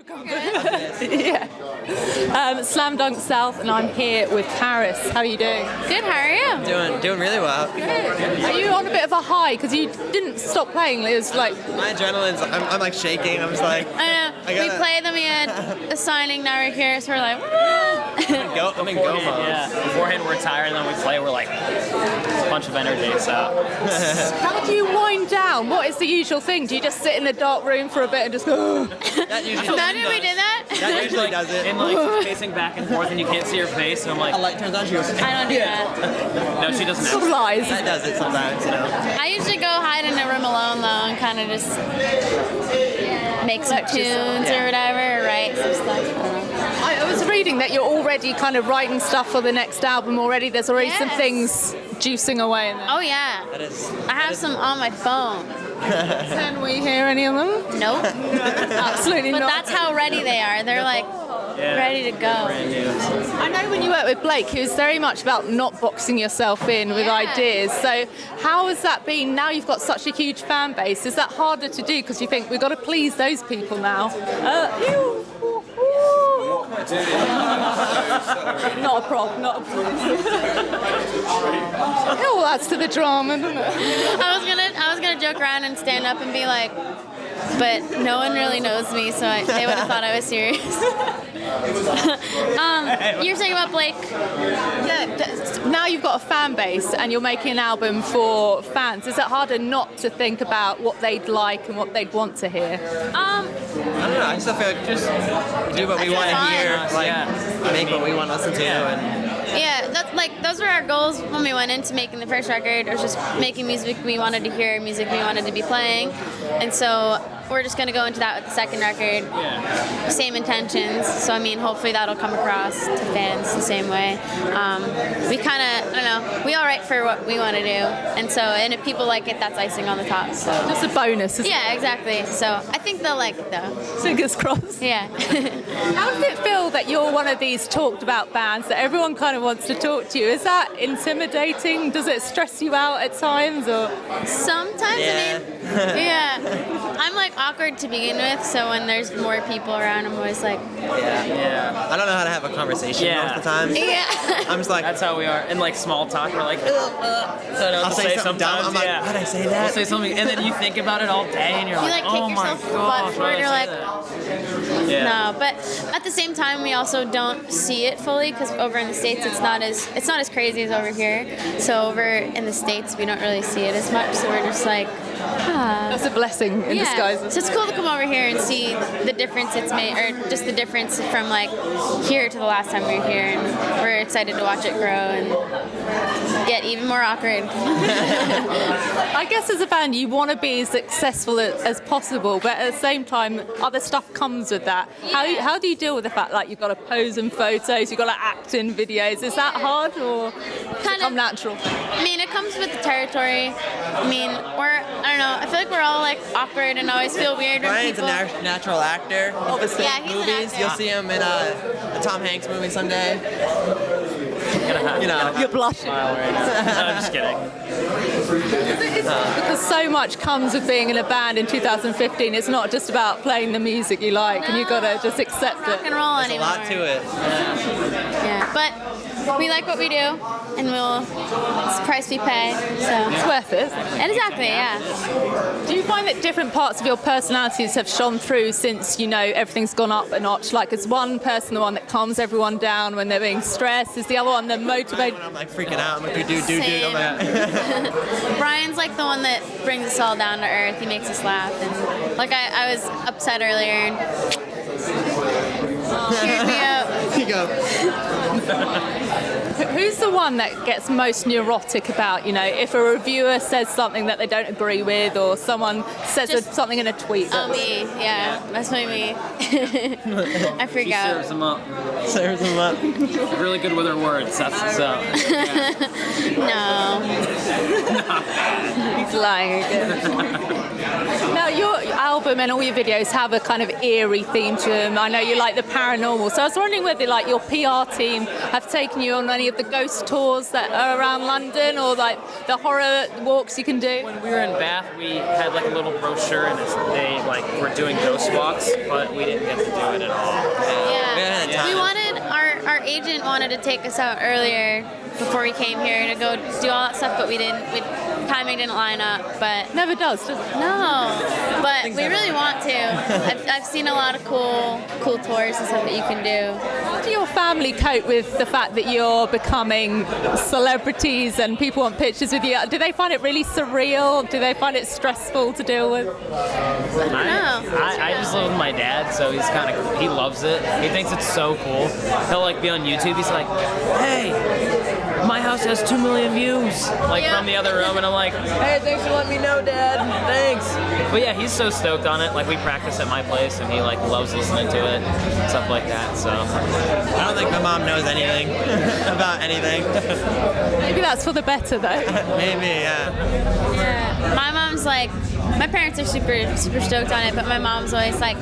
Yeah. Slam Dunk South, and I'm here with Pvris. How are you doing? Good, how are you? Doing really well. Good. Are you on a bit of a high? Because you didn't stop playing. It was like... My adrenaline's, I'm like shaking. I'm just like... I know. We played, then we had a signing, now we're here, so we're like... I'm in go mode. Yeah. Beforehand we're tired, and then we play, we're like a bunch of energy, so... How do you wind down? What is the usual thing? Do you just sit in a dark room for a bit and just go... That usually Imagine we did that? That usually does it. And like pacing back and forth, and you can't see her face, and I'm like... A light turns on, she goes... I don't do that. No, she doesn't Sort have of lies. That does it sometimes, you know. I usually go hide in a room alone, though, and kind of just make some tunes or whatever, or write some stuff. I don't know. I was reading that you're already kind of writing stuff for the next album already. There's already some things juicing away in there. Oh, yeah. I have some on my phone. Can we hear any of them? Nope. Absolutely But not. that's how ready they are. They're like ready to go. I know when you work with Blake, it was very much about not boxing yourself in with ideas. So how has that been? Now you've got such a huge fan base. Is that harder to do because you think we've got to please those people now? Not a problem. Not a problem. It all adds to the drama, doesn't it? I was gonna joke around and stand up and be like, but no one really knows me, so they would have thought I was serious. You're saying about Blake? Yeah. Now you've got a fan base and you're making an album for fans. Is it harder not to think about what they'd like and what they'd want to hear? I don't know. I still feel like just do what we want to hear, like make what we want to listen to, and. Yeah, those were our goals when we went into making the first record. It was just making music we wanted to hear, music we wanted to be playing, and so we're just gonna go into that with the second record. Same intentions. So I mean, hopefully that'll come across to fans the same way. We kind of, I don't know, we all write for what we want to do, and so if people like it, that's icing on the top. So just a bonus. Yeah, exactly. So I think they'll like it though. Fingers crossed. Yeah. How does it feel that you're one of these talked about bands that everyone kind of wants to talk to you? Is that intimidating? Does it stress you out at times, or? Sometimes, Yeah. I mean, yeah. I'm like awkward to begin with, so when there's more people around, I'm always like, Yeah. I don't know how to have a conversation most of the time. yeah. I'm just like, That's how we are. In like small talk, we're like, I'll say something dumb. I'm like, why'd I say that? We'll say something, and then you think about it all day, and you're You like, like kick oh my yourself in the butt gosh, for why it, did you're I like, say that? no. But at the same time, we also don't see it fully because over in the States, it's not as crazy as over here. So over in the States, we don't really see it as much. So we're just like, That's a blessing in disguise. So it's cool to come over here and see the difference it's made, or just the difference from like here to the last time we were here, and we're excited to watch it grow and get even more awkward. I guess as a band, you want to be as successful as possible, but at the same time, other stuff comes with that. Yeah. How do you deal with the fact like you've got to pose in photos, you've got to act in videos? Is that hard or come natural? I mean, it comes with the territory. I mean, I don't know. I feel like we're all like awkward and always feel weird when Ryan's people. a natural actor. Obviously, Yeah, he's an movies. actor. You'll see him in a Tom Hanks movie someday. You know. You're blushing. Smile right now. No, I'm just kidding. Because so much comes with being in a band in 2015. It's not just about playing the music you like, and you've got to just accept Rock it. and roll There's a anymore. lot to it. Yeah, but we like what we do, and it's the price we pay. So It's worth it. exactly, yeah. Do you find that different parts of your personalities have shone through since, everything's gone up a notch? Like, is one person the one that calms everyone down when they're being stressed? Is the other one that motivates? When I'm like freaking out, I'm like, dude. Same. I'm like, Brian's like the one that brings us all down to earth. He makes us laugh, and like I was upset earlier and cheered me up. you go. Who's the one that gets most neurotic about, if a reviewer says something that they don't agree with, or someone says something in a tweet? Oh, me, yeah, that's my me. I freak She out. serves them up. Serves him up. Really good with her words. That's what's up. No. He's lying again. Now, your album album and all your videos have a kind of eerie theme to them. I know you like the paranormal, so I was wondering whether like your PR team have taken you on any of the ghost tours that are around London, or like the horror walks you can do. When we were in Bath, we had like a little brochure, and they like were doing ghost walks, but we didn't get to do it at all. Yeah. We wanted our agent wanted to take us out earlier before we came here to go do all that stuff, but we didn't. Timing didn't line up, but Never does it? no. But we really want to. I've seen a lot of cool tours and stuff that you can do. How do your family cope with the fact that you're becoming celebrities and people want pictures with you? Do they find it really surreal? Do they find it stressful to deal with? I just live with my dad, so he loves it. He thinks it's so cool. He'll like be on YouTube. He's like, hey, my house has 2 million views, like from the other room, and I'm like, hey, thanks for letting me know, Dad. Thanks. But yeah, he's so stoked on it. Like we practice at my place, and he like loves listening to it, stuff like that. So I don't think my mom knows anything about anything. Maybe that's for the better, though. Maybe, yeah. Yeah. My mom's like, my parents are super stoked on it, but my mom's always like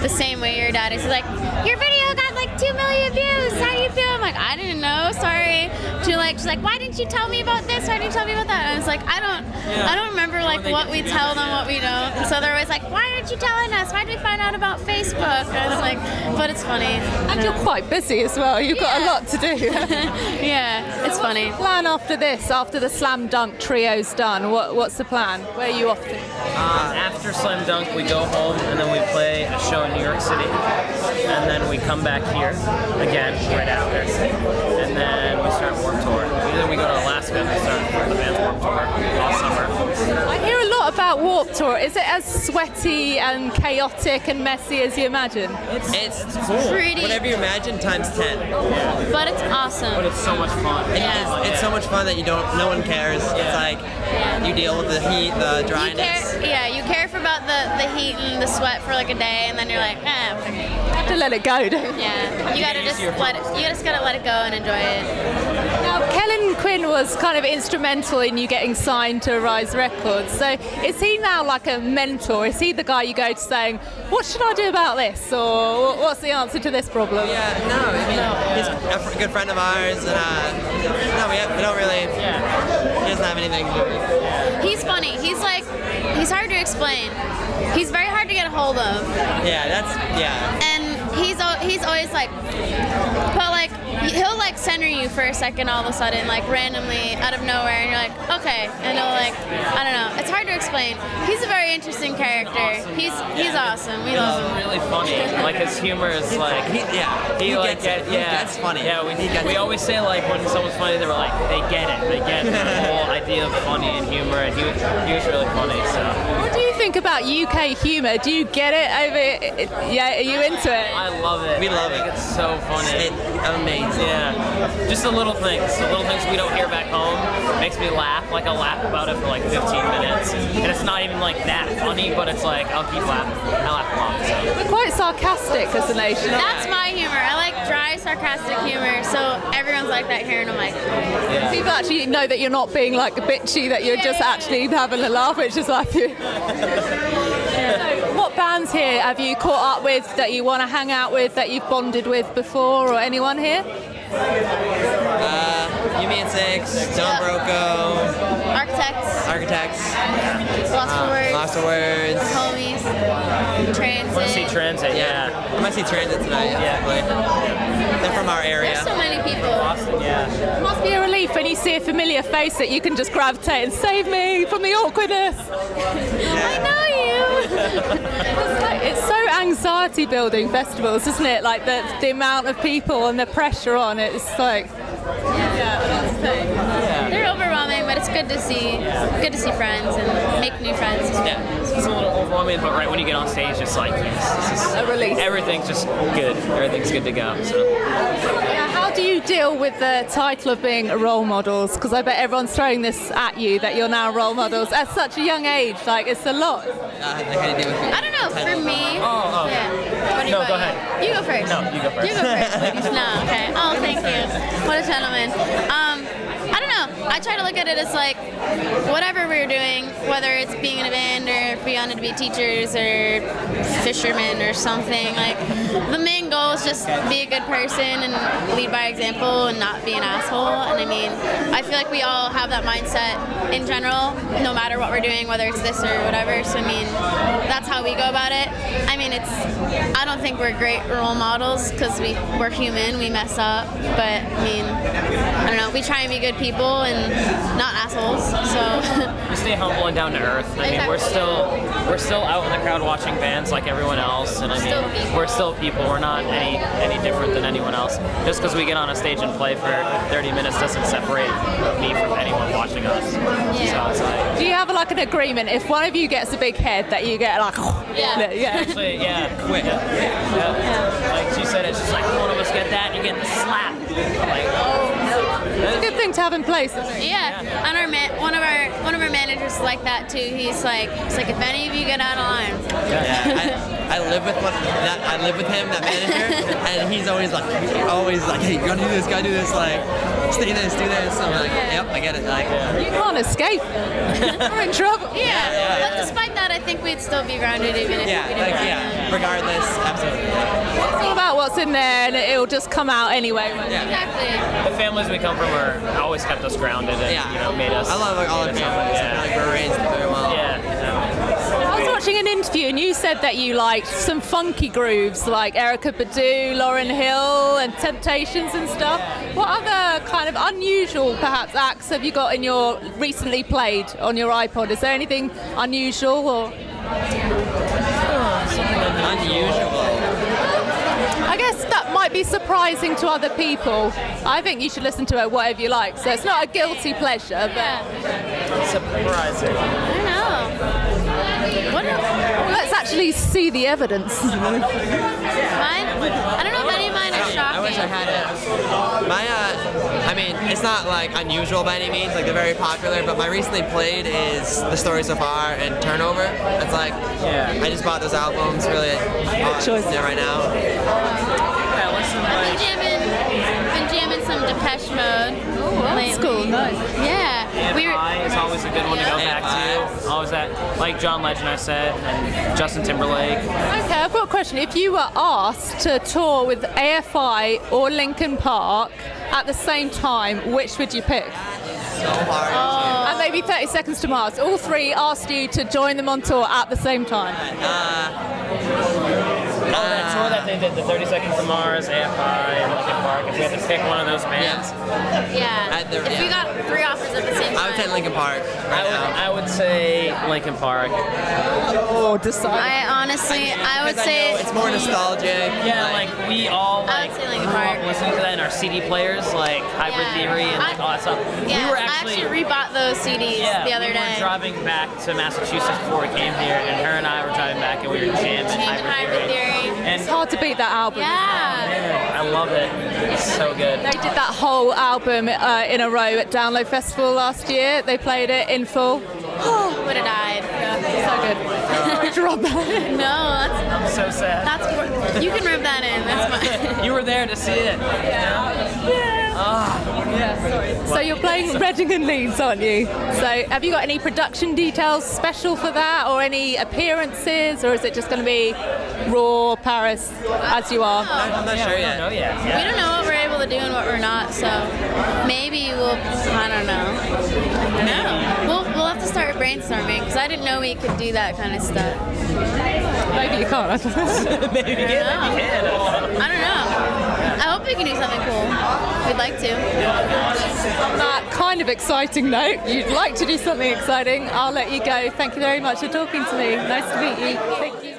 the same way your dad is. She's like, your video got like 2 million views. How do you feel? I'm like, I didn't know. Sorry. She's like, why didn't you tell me about this? Why didn't you tell me about that? And I was like, I don't remember like what we tell them, what we don't. And so they're always like, why aren't you telling us? Why did we find out about Facebook? And I was like, but it's funny. And you're quite busy as well. You've got a lot to do. Yeah, it's funny. Plan after this, after the slam dunk trio's done, what's the plan? Where are you off to? after Slam Dunk, we go home and then we play a show in New York City, and then we come back here again right after, and then we start Warped Tour. Then we go to Alaska and we start the band's Warped Tour all summer. I hear a lot about Warped Tour. Is it as sweaty and chaotic and messy as you imagine? It's cool. Pretty. Whatever you imagine times 10. But it's awesome. But it's so much fun. It's so much fun that no one cares. It's like you deal with the heat, the dryness. You care for about the heat and the sweat for like a day, and then you're like, okay. You have to let it go, don't you? Yeah, you gotta just gotta let it go and enjoy it. Now, Kellen Quinn was kind of instrumental in you getting signed to Rise Records. So is he now like a mentor? Is he the guy you go to saying, what should I do about this? Or what's the answer to this problem? Yeah, no, I mean, he's a good friend of ours, and no, we don't really, he doesn't have anything to do with it. He's funny. He's hard to explain. He's very hard to get a hold of. And he's always like, but like, he'll like center you for a second all of a sudden, like randomly out of nowhere, and you're like, okay, and he'll like, I don't know, it's hard to explain. He's a very interesting character. He's awesome. We love him. Really funny. Like his humor is like He gets funny. Yeah, we always say like when someone's funny, they were like they get it. The whole idea of funny and humor, and he was really funny. So. What do you think about UK humour? Do you get it over? Yeah, are you into it? I love it. We love it. It's so funny. It's amazing. Yeah, just the little things we don't hear back home makes me laugh. Like I'll laugh about it for like 15 minutes, and it's not even like that funny, but it's like I'll keep laughing. I laugh a lot. So. We're quite sarcastic as a nation. That's my humor. I like dry, sarcastic humor, so everyone's like that here, and I'm like, People actually know that you're not being like bitchy, that you're just actually having a laugh, which is like you. So, what bands here have you caught up with that you want to hang out with, that you've bonded with before, or anyone here? Yumi and Six, Don Broco, Architects, Architects, Lost for Words, Homies, Transit. Want to see Transit? Yeah. I might see Transit tonight. Definitely. They're from our area. There's so many people. Boston, yeah. It must be a relief when you see a familiar face that you can just gravitate and save me from the awkwardness. I know you. It's so anxiety building festivals, isn't it? Like the amount of people and the pressure on it. It's like, They're overwhelming, but it's good to see. Good to see friends and make new friends. It's a little overwhelming, but right when you get on stage, it's like this is a relief. Everything's just good. Everything's good to go. So. How do you deal with the title of being role models? Because I bet everyone's throwing this at you, that you're now role models at such a young age. Like, it's a lot. I don't know. For me. Oh. Yeah. What do you No, want? go ahead. You go first. No, you go first. You go first. No, okay. Oh, thank you. What a gentleman. I don't know. I try to look at it as like whatever we're doing, whether it's being in a band or if we wanted to be teachers or fishermen or something, like the main goal is just be a good person and lead by example and not be an asshole. And I mean, I feel like we all have that mindset in general, no matter what we're doing, whether it's this or whatever. So I mean, that's how we go about it. I mean, I don't think we're great role models because we're human, we mess up, but I mean, I don't know, we try and be good people and not assholes, so. We stay humble and down to earth. I mean, we're still out in the crowd watching bands like everyone else, and I mean, we're still people. We're not any different than anyone else. Just because we get on a stage and play for 30 minutes doesn't separate me from anyone watching us. Yeah. So it's like, Do you have like an agreement? If one of you gets a big head, that you get like, actually, quick. Yeah. Like she said, it's just like one of us get that, you get the slap. Like, It's a good thing to have in place, isn't it? Yeah, and one of our managers is like that too. He's like if any of you get out of line. I live with him, that manager, and he's always like, hey, you gotta do this, like, stay this, do this. I'm like, yep, I get it. Like, You can't escape. We're in trouble. But despite that, I think we'd still be grounded even if we didn't. regardless, absolutely. It's all about what's in there, and it'll just come out anyway. Exactly. the families we come from are always kept us grounded and made us. I love all the families. I feel like we're raised very well. I was watching an interview and you said that you liked some funky grooves like Erykah Badu, Lauryn Hill and Temptations and stuff. What other kind of unusual perhaps acts have you got in your recently played on your iPod? Is there anything unusual or Unusual. I guess that might be surprising to other people. I think you should listen to it whatever you like. So it's not a guilty pleasure, but Surprising. I don't know. let's actually see the evidence. Mine? I don't know if any of mine are shocking. I wish I had it. I mean, it's not like unusual by any means, like they're very popular, but my recently played is The Story So Far and Turnover. It's like, I just bought those albums, really choice. there right now. I've been jamming some Depeche Mode. That's cool, nice. Yeah. AFI is always a good one to go back to. Always that, like John Legend I said, and Justin Timberlake. Okay, I've got a question. If you were asked to tour with AFI or Linkin Park at the same time, which would you pick? So hard. And maybe 30 Seconds to Mars. All three asked you to join them on tour at the same time. That tour that they did, the 30 Seconds to Mars, AFI, and Linkin Park, if we had to pick one of those bands, If we got three offers at the same time. I would say Linkin Park right now. I would say Linkin Park. Oh, decide. I would say It's more nostalgic. Yeah, like we all I would say Linkin grew Park. up listening to that in our CD players, like Hybrid Theory and like all that stuff. Yeah, We were I actually rebought those CDs the other we day. were driving back to Massachusetts before we came here, and her and I were driving back, and we were jamming Hybrid Theory. And It's hard to beat that album. Yeah. I love it. It's so good. They did that whole album in a row at Download Festival last year. They played it in full. Would have died. So good. Sorry to rub that in. No, I'm so sad. that's you can rub that in. That's fine. You were there to see it. So you're playing Reading and Leeds, aren't you? So have you got any production details special for that, or any appearances, or is it just going to be raw Paris as you are? I'm not sure We don't know yet. yet. We don't know what we're able to do and what we're not, so maybe we'll. I don't know. No, we'll have to start brainstorming because I didn't know we could do that kind of stuff. Maybe you can't. I don't know. Maybe you can. I don't know. I hope we can do something cool. We'd like to. On that kind of exciting note, you'd like to do something exciting, I'll let you go. Thank you very much for talking to me. Nice to meet you. Thank you.